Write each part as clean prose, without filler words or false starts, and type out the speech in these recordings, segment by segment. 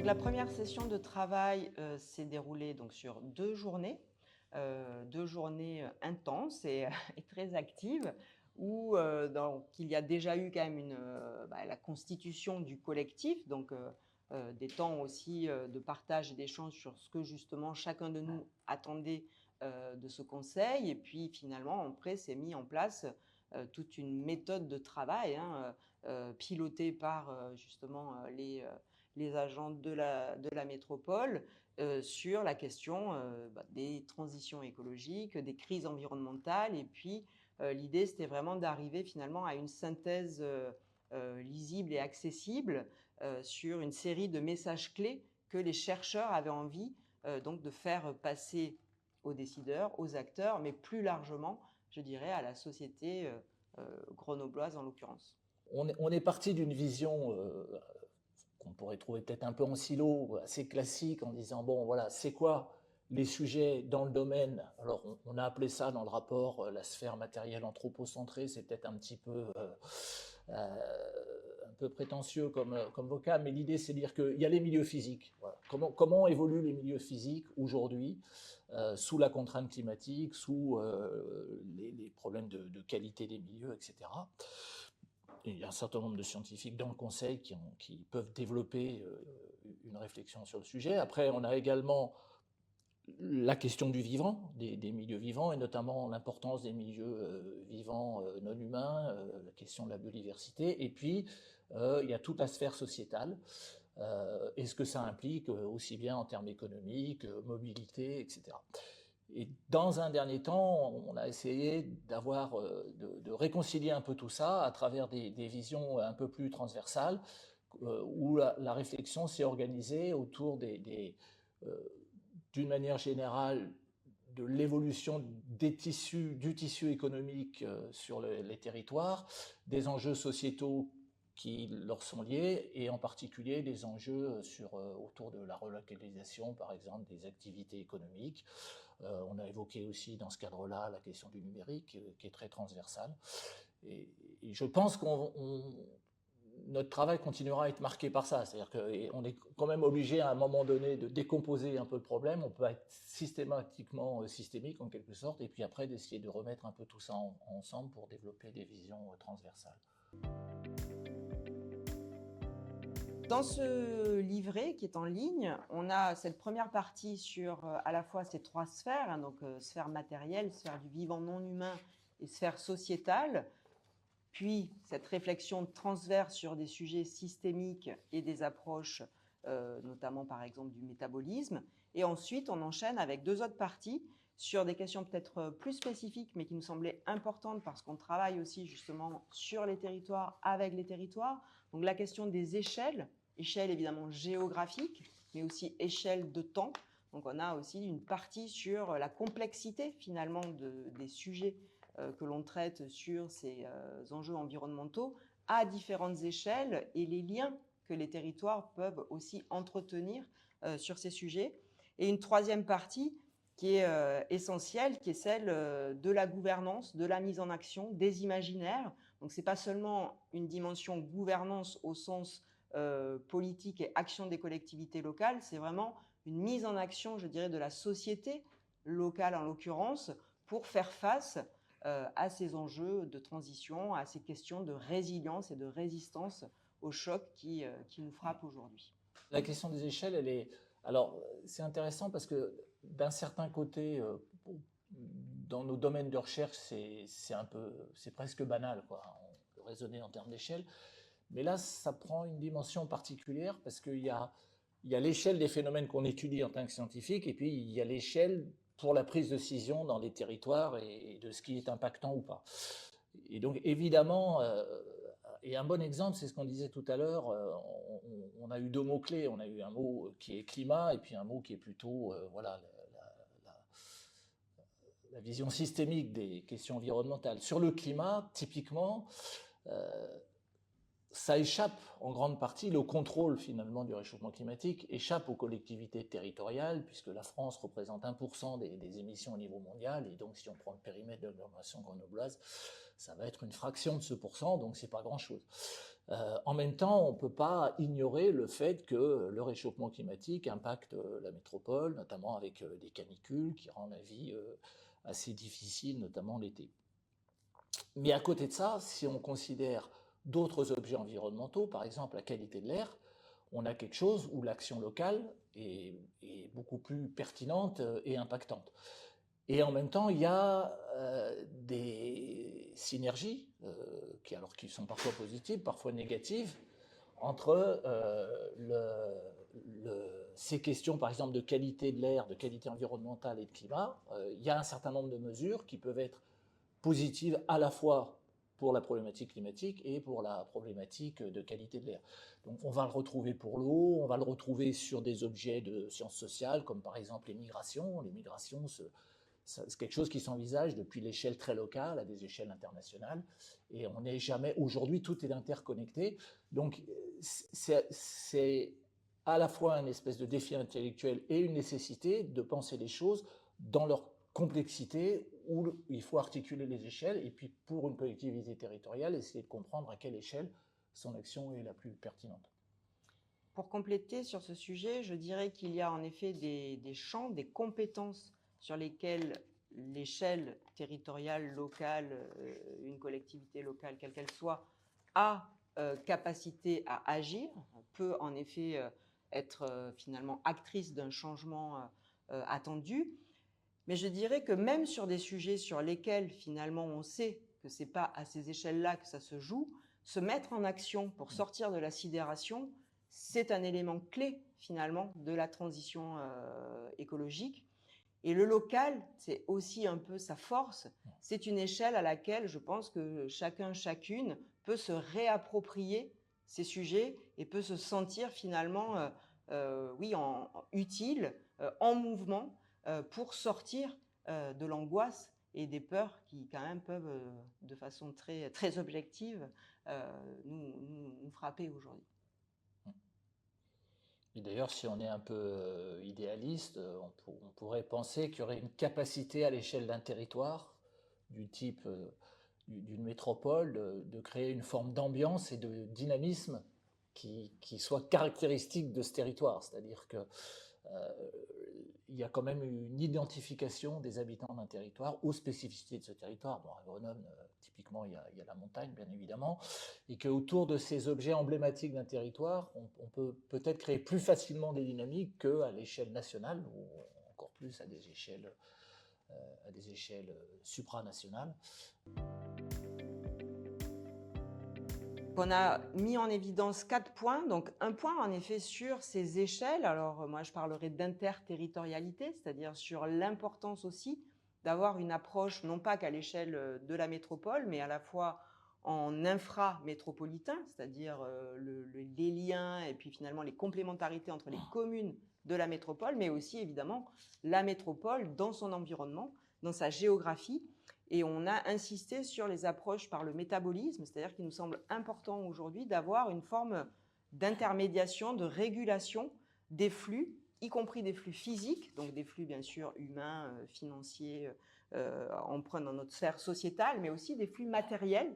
Donc la première session de travail s'est déroulée donc sur 2 journées intenses et, et très actives où donc, il y a déjà eu quand même la constitution du collectif, donc des temps aussi de partage et d'échange sur ce que justement chacun de nous attendait de ce conseil. Et puis finalement, après, s'est mis en place toute une méthode de travail pilotée par justement les agents de la métropole sur la question des transitions écologiques, des crises environnementales. Et puis, l'idée, c'était vraiment d'arriver finalement à une synthèse lisible et accessible sur une série de messages clés que les chercheurs avaient envie donc de faire passer aux décideurs, aux acteurs, mais plus largement, je dirais, à la société grenobloise en l'occurrence. On est parti d'une vision qu'on pourrait trouver peut-être un peu en silo, assez classique, en disant, bon, voilà, c'est quoi les sujets dans le domaine? Alors, on a appelé ça dans le rapport la sphère matérielle anthropocentrée, c'est peut-être un peu prétentieux comme vocable, mais l'idée, c'est de dire qu'il y a les milieux physiques. Voilà. Comment évoluent les milieux physiques aujourd'hui, sous la contrainte climatique, sous les problèmes de qualité des milieux, etc. Il y a un certain nombre de scientifiques dans le Conseil qui peuvent développer une réflexion sur le sujet. Après, on a également la question du vivant, des milieux vivants, et notamment l'importance des milieux vivants non humains, la question de la biodiversité. Et puis, il y a toute la sphère sociétale, et ce que ça implique, aussi bien en termes économiques, mobilité, etc. Et dans un dernier temps, on a essayé de réconcilier un peu tout ça à travers des visions un peu plus transversales, où la réflexion s'est organisée autour d'une manière générale, de l'évolution du tissu économique sur les territoires, des enjeux sociétaux qui leur sont liés, et en particulier des enjeux autour de la relocalisation, par exemple, des activités économiques. On a évoqué aussi dans ce cadre-là la question du numérique, qui est très transversale. Et je pense notre travail continuera à être marqué par ça. C'est-à-dire qu'on est quand même obligé à un moment donné de décomposer un peu le problème. On peut être systématiquement systémique en quelque sorte, et puis après d'essayer de remettre un peu tout ça ensemble pour développer des visions transversales. Dans ce livret qui est en ligne, on a cette première partie sur à la fois ces 3 sphères, donc sphère matérielle, sphère du vivant non humain et sphère sociétale, puis cette réflexion transverse sur des sujets systémiques et des approches, notamment par exemple du métabolisme. Et ensuite, on enchaîne avec 2 autres parties sur des questions peut-être plus spécifiques, mais qui nous semblaient importantes parce qu'on travaille aussi justement sur les territoires, avec les territoires. Donc la question des échelle évidemment géographique, mais aussi échelle de temps. Donc on a aussi une partie sur la complexité finalement des sujets que l'on traite sur ces enjeux environnementaux à différentes échelles et les liens que les territoires peuvent aussi entretenir sur ces sujets. Et une troisième partie qui est essentielle, qui est celle de la gouvernance, de la mise en action, des imaginaires. Donc ce n'est pas seulement une dimension gouvernance au sens politique et action des collectivités locales, c'est vraiment une mise en action, je dirais, de la société locale en l'occurrence, pour faire face à ces enjeux de transition, à ces questions de résilience et de résistance aux chocs qui nous frappent aujourd'hui. La question des échelles, alors, c'est intéressant parce que d'un certain côté, dans nos domaines de recherche, c'est presque banal, quoi. On peut raisonner en termes d'échelle. Mais là, ça prend une dimension particulière parce qu'il y a l'échelle des phénomènes qu'on étudie en tant que scientifique, et puis il y a l'échelle pour la prise de décision dans les territoires et de ce qui est impactant ou pas. Et donc, évidemment, et un bon exemple, c'est ce qu'on disait tout à l'heure, on a eu 2 mots-clés. On a eu un mot qui est climat, et puis un mot qui est plutôt la vision systémique des questions environnementales. Sur le climat, typiquement, ça échappe en grande partie, le contrôle finalement du réchauffement climatique échappe aux collectivités territoriales, puisque la France représente 1% des émissions au niveau mondial, et donc si on prend le périmètre de l'agglomération grenobloise, ça va être une fraction de ce pourcent, donc c'est pas grand-chose. En même temps, on ne peut pas ignorer le fait que le réchauffement climatique impacte la métropole, notamment avec des canicules qui rendent la vie assez difficile, notamment l'été. Mais à côté de ça, si on considère d'autres objets environnementaux, par exemple la qualité de l'air, on a quelque chose où l'action locale est beaucoup plus pertinente et impactante. Et en même temps, il y a des synergies, qui sont parfois positives, parfois négatives, entre ces questions, par exemple, de qualité de l'air, de qualité environnementale et de climat. Il y a un certain nombre de mesures qui peuvent être positives à la fois pour la problématique climatique et pour la problématique de qualité de l'air. Donc on va le retrouver pour l'eau, on va le retrouver sur des objets de sciences sociales, comme par exemple les migrations. Les migrations, c'est quelque chose qui s'envisage depuis l'échelle très locale à des échelles internationales. Et on n'est jamais, aujourd'hui, tout est interconnecté. Donc c'est à la fois une espèce de défi intellectuel et une nécessité de penser les choses dans leur complexité, où il faut articuler les échelles, et puis pour une collectivité territoriale, essayer de comprendre à quelle échelle son action est la plus pertinente. Pour compléter sur ce sujet, je dirais qu'il y a en effet des champs, des compétences sur lesquelles l'échelle territoriale, locale, une collectivité locale, quelle qu'elle soit, a capacité à agir, peut en effet être finalement actrice d'un changement attendu. Mais je dirais que même sur des sujets sur lesquels finalement on sait que ce n'est pas à ces échelles-là que ça se joue, se mettre en action pour sortir de la sidération, c'est un élément clé finalement de la transition écologique. Et le local, c'est aussi un peu sa force. C'est une échelle à laquelle je pense que chacun, chacune peut se réapproprier ces sujets et peut se sentir finalement utile, en mouvement, pour sortir de l'angoisse et des peurs qui quand même peuvent, de façon très, très objective, nous frapper aujourd'hui. Et d'ailleurs, si on est un peu idéaliste, on pourrait penser qu'il y aurait une capacité à l'échelle d'un territoire, du type d'une métropole, de créer une forme d'ambiance et de dynamisme qui soit caractéristique de ce territoire. C'est-à-dire que il y a quand même une identification des habitants d'un territoire aux spécificités de ce territoire. Bon, à Grenoble, typiquement, il y a la montagne, bien évidemment, et qu'autour de ces objets emblématiques d'un territoire, on peut peut-être créer plus facilement des dynamiques qu'à l'échelle nationale, ou encore plus à des échelles supranationales. On a mis en évidence 4 points. Donc, un point, en effet, sur ces échelles. Alors, moi, je parlerai d'interterritorialité, c'est-à-dire sur l'importance aussi d'avoir une approche, non pas qu'à l'échelle de la métropole, mais à la fois en infra-métropolitain, c'est-à-dire les liens et puis finalement les complémentarités entre les communes de la métropole, mais aussi, évidemment, la métropole dans son environnement, dans sa géographie. Et on a insisté sur les approches par le métabolisme, c'est-à-dire qu'il nous semble important aujourd'hui d'avoir une forme d'intermédiation, de régulation des flux, y compris des flux physiques, donc des flux bien sûr humains, financiers, empreints dans notre sphère sociétale, mais aussi des flux matériels,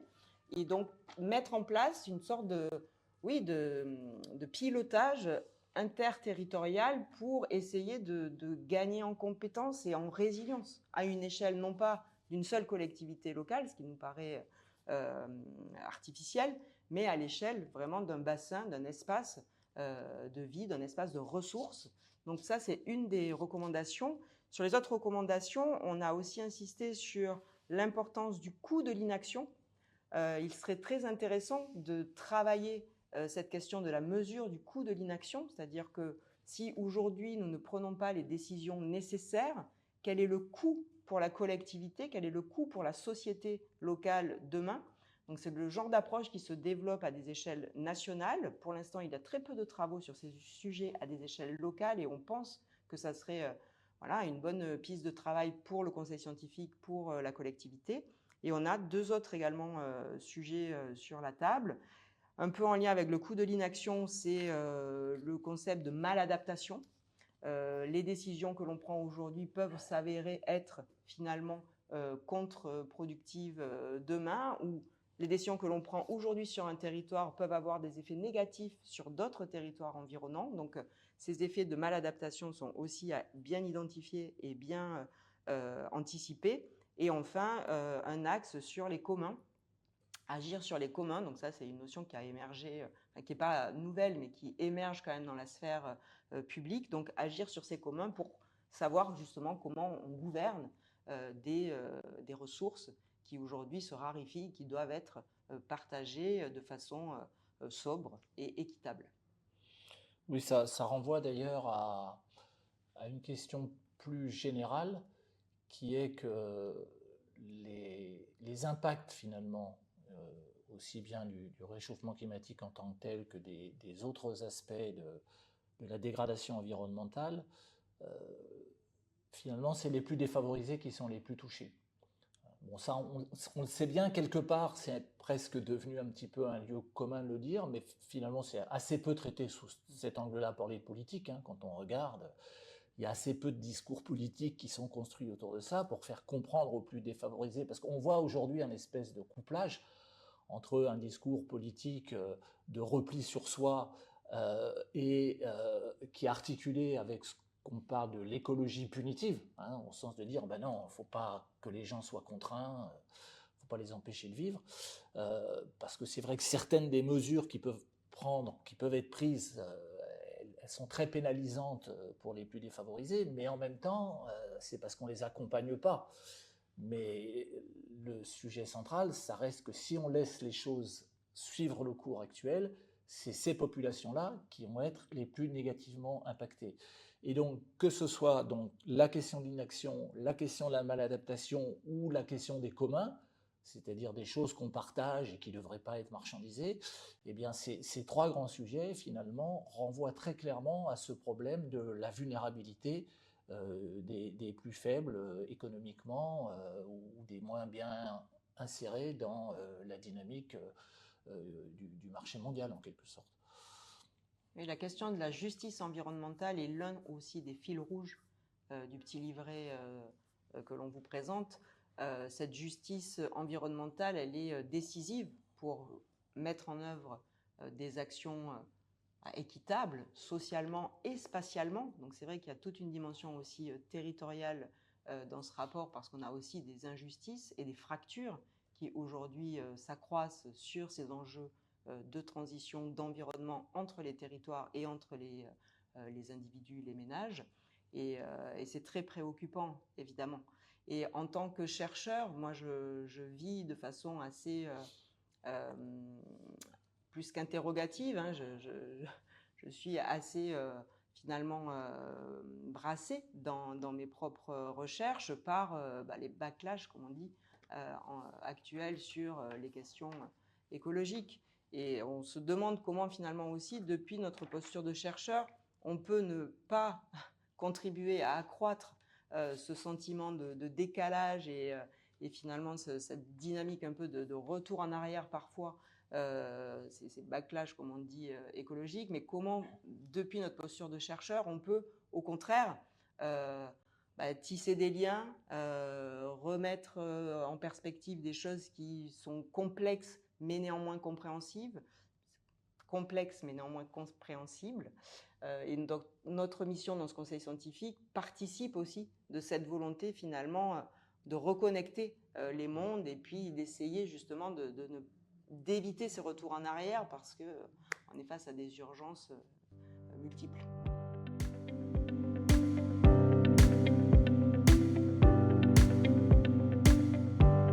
et donc mettre en place une sorte de pilotage interterritorial pour essayer de gagner en compétences et en résilience à une échelle non pas d'une seule collectivité locale, ce qui nous paraît artificiel, mais à l'échelle vraiment d'un bassin, d'un espace de vie, d'un espace de ressources. Donc ça, c'est une des recommandations. Sur les autres recommandations, on a aussi insisté sur l'importance du coût de l'inaction. Il serait très intéressant de travailler cette question de la mesure du coût de l'inaction, c'est-à-dire que si aujourd'hui nous ne prenons pas les décisions nécessaires, quel est le coût pour la collectivité, quel est le coût pour la société locale demain. Donc c'est le genre d'approche qui se développe à des échelles nationales. Pour l'instant, il y a très peu de travaux sur ces sujets à des échelles locales, et on pense que ça serait une bonne piste de travail pour le conseil scientifique, pour la collectivité. Et on a 2 autres également sujets sur la table. Un peu en lien avec le coût de l'inaction, c'est le concept de maladaptation. Les décisions que l'on prend aujourd'hui peuvent s'avérer être finalement contre-productives demain, ou les décisions que l'on prend aujourd'hui sur un territoire peuvent avoir des effets négatifs sur d'autres territoires environnants. Donc, ces effets de maladaptation sont aussi à bien identifier et bien anticiper. Et enfin, un axe sur les communs. Agir sur les communs, donc ça c'est une notion qui a émergé, qui n'est pas nouvelle, mais qui émerge quand même dans la sphère publique. Donc agir sur ces communs pour savoir justement comment on gouverne des ressources qui aujourd'hui se raréfient, qui doivent être partagées de façon sobre et équitable. Oui, ça renvoie d'ailleurs à une question plus générale, qui est que les impacts finalement, aussi bien du réchauffement climatique en tant que tel que des autres aspects de la dégradation environnementale, finalement, c'est les plus défavorisés qui sont les plus touchés. Bon, ça, on le sait bien, quelque part, c'est presque devenu un petit peu un lieu commun de le dire, mais finalement, c'est assez peu traité sous cet angle-là par les politiques. Hein, quand on regarde, il y a assez peu de discours politiques qui sont construits autour de ça pour faire comprendre aux plus défavorisés, parce qu'on voit aujourd'hui un espèce de couplage entre un discours politique de repli sur soi et qui est articulé avec ce qu'on parle de l'écologie punitive, hein, au sens de dire, ben non, il ne faut pas que les gens soient contraints, il ne faut pas les empêcher de vivre, parce que c'est vrai que certaines des mesures qui peuvent être prises, elles sont très pénalisantes pour les plus défavorisés, mais en même temps, c'est parce qu'on ne les accompagne pas. Mais le sujet central, ça reste que si on laisse les choses suivre le cours actuel, c'est ces populations-là qui vont être les plus négativement impactées. Et donc, que ce soit donc la question de l'inaction, la question de la maladaptation ou la question des communs, c'est-à-dire des choses qu'on partage et qui ne devraient pas être marchandisées, eh bien ces trois grands sujets, finalement, renvoient très clairement à ce problème de la vulnérabilité des plus faibles économiquement ou des moins bien insérés dans la dynamique du marché mondial, en quelque sorte. Et la question de la justice environnementale est l'un aussi des fils rouges du petit livret que l'on vous présente. Cette justice environnementale, elle est décisive pour mettre en œuvre des actions équitables, socialement et spatialement. Donc c'est vrai qu'il y a toute une dimension aussi territoriale dans ce rapport, parce qu'on a aussi des injustices et des fractures qui aujourd'hui s'accroissent sur ces enjeux de transition, d'environnement entre les territoires et entre les individus, les ménages. Et c'est très préoccupant, évidemment. Et en tant que chercheur, moi, je vis de façon assez plus qu'interrogative. Hein, je suis assez finalement brassée dans mes propres recherches par les backlash, comme on dit, actuels sur les questions écologiques. Et on se demande comment finalement aussi, depuis notre posture de chercheur, on peut ne pas contribuer à accroître ce sentiment de décalage et finalement cette dynamique un peu de retour en arrière parfois, ces backlash, comme on dit, écologiques, mais comment, depuis notre posture de chercheur, on peut au contraire tisser des liens, remettre en perspective des choses qui sont complexes mais néanmoins compréhensibles, et donc notre mission dans ce conseil scientifique participe aussi de cette volonté finalement de reconnecter les mondes et puis d'essayer justement d'éviter ces retours en arrière, parce qu'on est face à des urgences multiples.